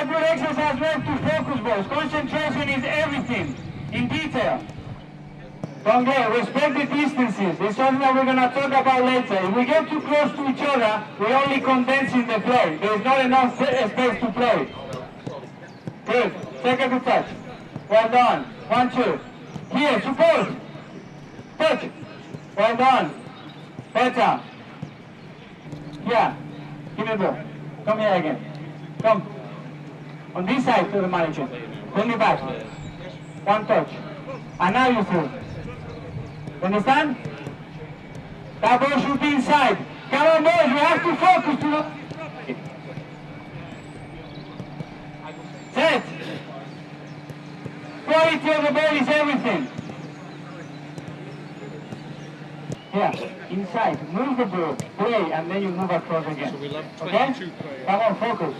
a good exercise where to focus, boys. Concentration is everything, in detail. Don't get, respect the distances. It's something that we're going to talk about later. If we get too close to each other, we're only condensing the play. There's not enough space to play. Good. Take a good touch. Well done. 1, 2. Here, support. Touch. Well done. Better. Yeah. Give me the ball. Come here again. Come. On this side to the manager. Bring it back. 1 touch. And now you through. Understand? That ball should be inside. Come on, boys. We have to focus to the... Set. Quality of the ball is everything. Yeah, inside. Move the ball, play, and then you move across again. So we love 22 okay? players. Come on, focus.